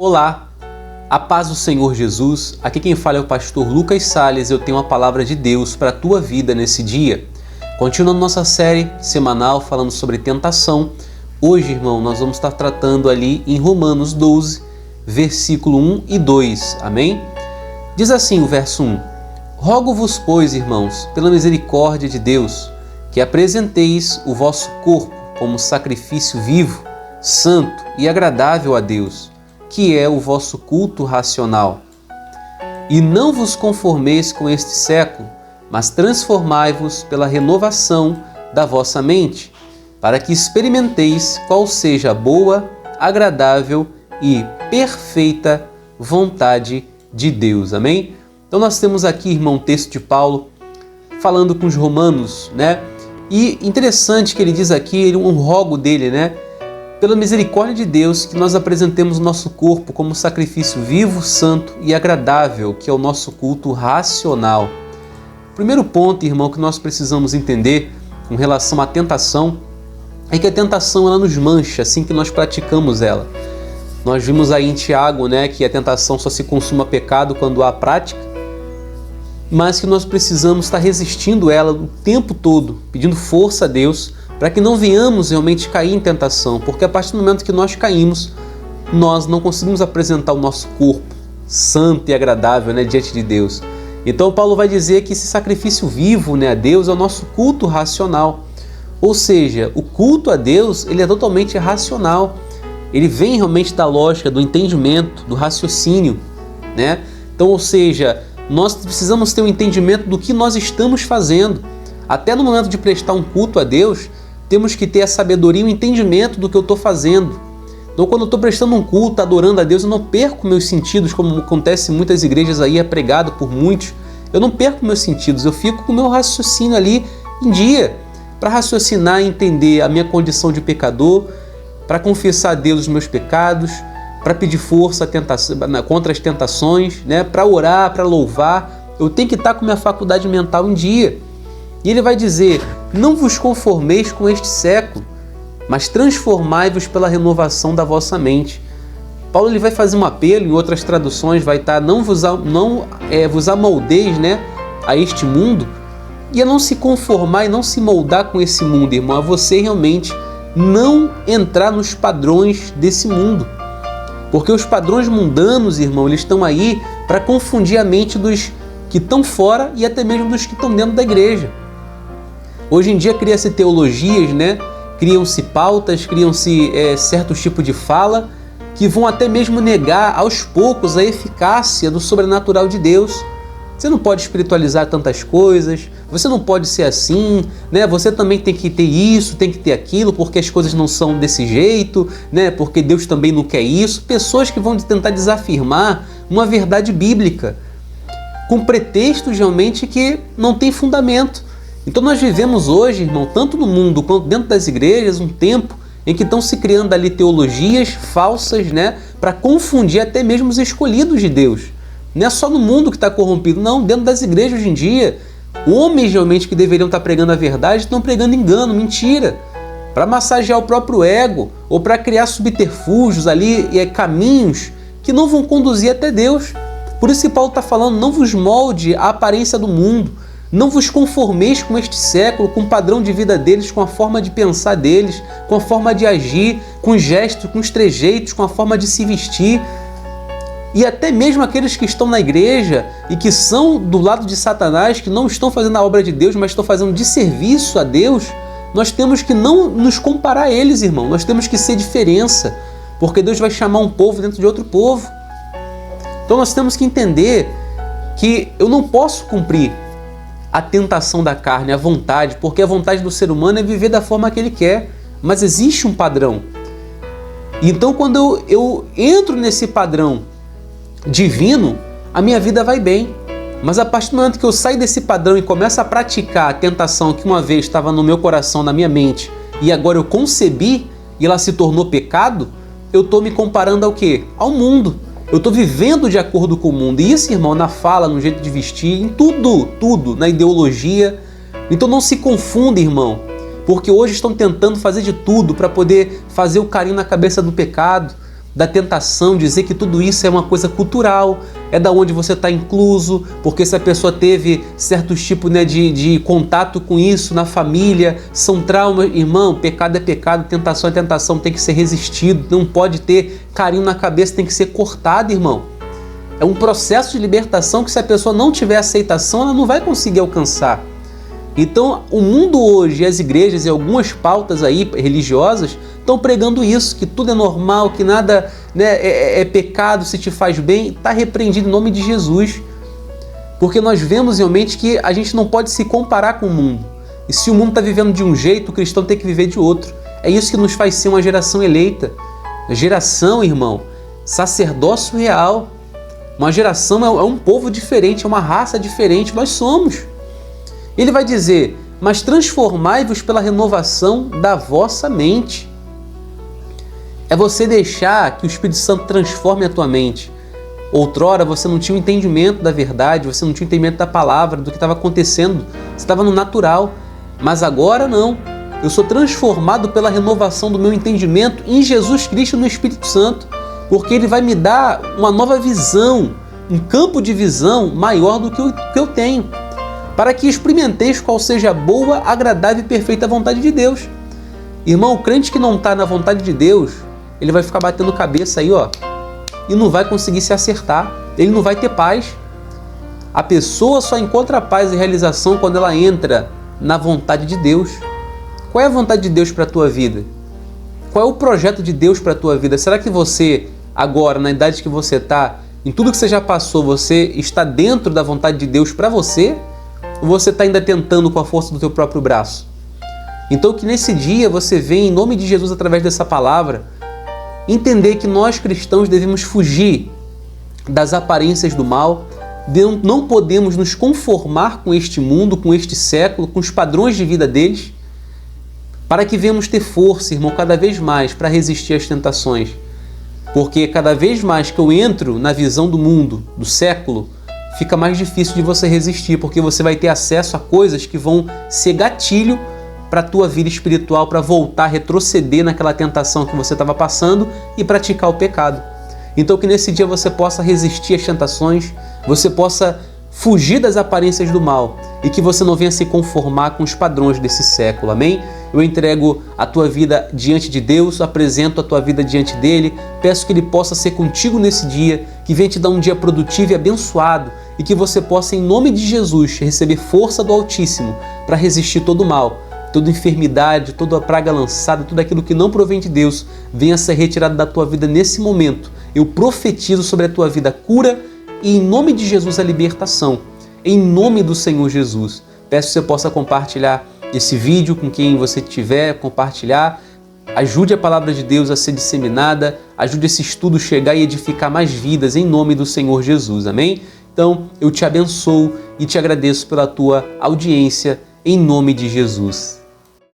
Olá, a paz do Senhor Jesus. Aqui quem fala é o pastor Lucas Salles. Eu tenho a palavra de Deus para a tua vida nesse dia. Continuando nossa série semanal falando sobre tentação. Hoje, irmão, nós vamos estar tratando ali em Romanos 12, versículo 1 e 2. Amém? Diz assim o verso 1. Rogo-vos, pois, irmãos, pela misericórdia de Deus, que apresenteis o vosso corpo como sacrifício vivo, santo e agradável a Deus, que é o vosso culto racional. E não vos conformeis com este século, mas transformai-vos pela renovação da vossa mente, para que experimenteis qual seja a boa, agradável e perfeita vontade de Deus. Amém? Então nós temos aqui, irmão, um texto de Paulo falando com os romanos, né? E interessante que ele diz aqui, um rogo dele, né? Pela misericórdia de Deus, que nós apresentemos o nosso corpo como sacrifício vivo, santo e agradável, que é o nosso culto racional. O primeiro ponto, irmão, que nós precisamos entender com relação à tentação é que a tentação ela nos mancha assim que nós praticamos ela. Nós vimos aí em Tiago, né, que a tentação só se consuma pecado quando há prática, mas que nós precisamos estar resistindo ela o tempo todo, pedindo força a Deus, para que não venhamos realmente cair em tentação, porque a partir do momento que nós caímos, nós não conseguimos apresentar o nosso corpo santo e agradável, né, diante de Deus. Então Paulo vai dizer que esse sacrifício vivo, né, a Deus é o nosso culto racional. Ou seja, o culto a Deus ele é totalmente racional. Ele vem realmente da lógica, do entendimento, do raciocínio, né? Então, ou seja, nós precisamos ter um entendimento do que nós estamos fazendo. Até no momento de prestar um culto a Deus, temos que ter a sabedoria e o entendimento do que eu estou fazendo. Então, quando eu estou prestando um culto, adorando a Deus, eu não perco meus sentidos, como acontece em muitas igrejas aí, é pregado por muitos. Eu não perco meus sentidos, eu fico com o meu raciocínio ali em dia, para raciocinar e entender a minha condição de pecador, para confessar a Deus os meus pecados, para pedir força contra as tentações, né? Para orar, para louvar. Eu tenho que estar com minha faculdade mental em dia. E ele vai dizer, não vos conformeis com este século, mas transformai-vos pela renovação da vossa mente. Paulo ele vai fazer um apelo, em outras traduções vai estar, não vos amoldeis, né, a este mundo, e a não se conformar e não se moldar com esse mundo, irmão, a você realmente não entrar nos padrões desse mundo. Porque os padrões mundanos, irmão, eles estão aí para confundir a mente dos que estão fora e até mesmo dos que estão dentro da igreja. Hoje em dia cria-se teologias, né? Criam-se pautas, criam-se certos tipos de fala que vão até mesmo negar aos poucos a eficácia do sobrenatural de Deus. Você não pode espiritualizar tantas coisas, você não pode ser assim, né? Você também tem que ter isso, tem que ter aquilo, porque as coisas não são desse jeito, né? Porque Deus também não quer isso. Pessoas que vão tentar desafirmar uma verdade bíblica com pretextos realmente que não tem fundamento. Então nós vivemos hoje, irmão, tanto no mundo quanto dentro das igrejas, um tempo em que estão se criando ali teologias falsas, né, para confundir até mesmo os escolhidos de Deus. Não é só no mundo que está corrompido, não, dentro das igrejas hoje em dia, homens realmente que deveriam estar pregando a verdade estão pregando engano, mentira, para massagear o próprio ego ou para criar subterfúgios ali e caminhos que não vão conduzir até Deus. Por isso que Paulo está falando, não vos molde a aparência do mundo, não vos conformeis com este século, com o padrão de vida deles, com a forma de pensar deles, com a forma de agir, com os gestos, com os trejeitos, com a forma de se vestir. E até mesmo aqueles que estão na igreja e que são do lado de Satanás, que não estão fazendo a obra de Deus, mas estão fazendo de serviço a Deus, nós temos que não nos comparar a eles, irmão. Nós temos que ser diferença, porque Deus vai chamar um povo dentro de outro povo. Então nós temos que entender que eu não posso cumprir a tentação da carne, a vontade, porque a vontade do ser humano é viver da forma que ele quer, mas existe um padrão. Então quando eu entro nesse padrão divino, a minha vida vai bem. Mas a partir do momento que eu saio desse padrão e começo a praticar a tentação que uma vez estava no meu coração, na minha mente, e agora eu concebi e ela se tornou pecado, eu estou me comparando ao quê? Ao mundo. Eu estou vivendo de acordo com o mundo. E isso, irmão, na fala, no jeito de vestir, em tudo, na ideologia. Então não se confunda, irmão, porque hoje estão tentando fazer de tudo para poder fazer o carinho na cabeça do pecado, da tentação, dizer que tudo isso é uma coisa cultural, é da onde você está incluso, porque se a pessoa teve certos tipos, né, de contato com isso na família, são traumas. Irmão, pecado é pecado, tentação é tentação, tem que ser resistido, não pode ter carinho na cabeça, tem que ser cortado, irmão. É um processo de libertação que, se a pessoa não tiver aceitação, ela não vai conseguir alcançar. Então, o mundo hoje, as igrejas e algumas pautas aí religiosas estão pregando isso, que tudo é normal, que nada, né, é pecado se te faz bem. Está repreendido em nome de Jesus. Porque nós vemos realmente que a gente não pode se comparar com o mundo. E se o mundo está vivendo de um jeito, o cristão tem que viver de outro. É isso que nos faz ser uma geração eleita. A geração, irmão, sacerdócio real. Uma geração é um povo diferente, é uma raça diferente, nós somos. Ele vai dizer, mas transformai-vos pela renovação da vossa mente. É você deixar que o Espírito Santo transforme a tua mente. Outrora você não tinha o entendimento da verdade, você não tinha o entendimento da palavra, do que estava acontecendo, você estava no natural. Mas agora não. Eu sou transformado pela renovação do meu entendimento em Jesus Cristo, no Espírito Santo, porque Ele vai me dar uma nova visão, um campo de visão maior do que eu tenho, para que experimenteis qual seja a boa, agradável e perfeita vontade de Deus. Irmão, o crente que não está na vontade de Deus, ele vai ficar batendo cabeça aí, ó, e não vai conseguir se acertar, ele não vai ter paz. A pessoa só encontra paz e realização quando ela entra na vontade de Deus. Qual é a vontade de Deus para a tua vida? Qual é o projeto de Deus para a tua vida? Será que você, agora, na idade que você está, em tudo que você já passou, você está dentro da vontade de Deus para você? Ou você está ainda tentando com a força do teu próprio braço? Então que nesse dia você venha, em nome de Jesus, através dessa palavra, entender que nós cristãos devemos fugir das aparências do mal, não podemos nos conformar com este mundo, com este século, com os padrões de vida deles, para que venhamos ter força, irmão, cada vez mais para resistir às tentações. Porque cada vez mais que eu entro na visão do mundo, do século, fica mais difícil de você resistir, porque você vai ter acesso a coisas que vão ser gatilho para a tua vida espiritual, para voltar, retroceder naquela tentação que você estava passando e praticar o pecado. Então que nesse dia você possa resistir às tentações, você possa fugir das aparências do mal e que você não venha se conformar com os padrões desse século, amém? Eu entrego a tua vida diante de Deus, apresento a tua vida diante dele, peço que ele possa ser contigo nesse dia, que venha te dar um dia produtivo e abençoado e que você possa, em nome de Jesus, receber força do Altíssimo para resistir todo o mal, toda enfermidade, toda a praga lançada, tudo aquilo que não provém de Deus, venha ser retirado da tua vida nesse momento. Eu profetizo sobre a tua vida cura e, em nome de Jesus, a libertação. Em nome do Senhor Jesus. Peço que você possa compartilhar esse vídeo com quem você tiver, compartilhar. Ajude a palavra de Deus a ser disseminada, ajude esse estudo a chegar e edificar mais vidas, em nome do Senhor Jesus. Amém? Então, eu te abençoo e te agradeço pela tua audiência, em nome de Jesus.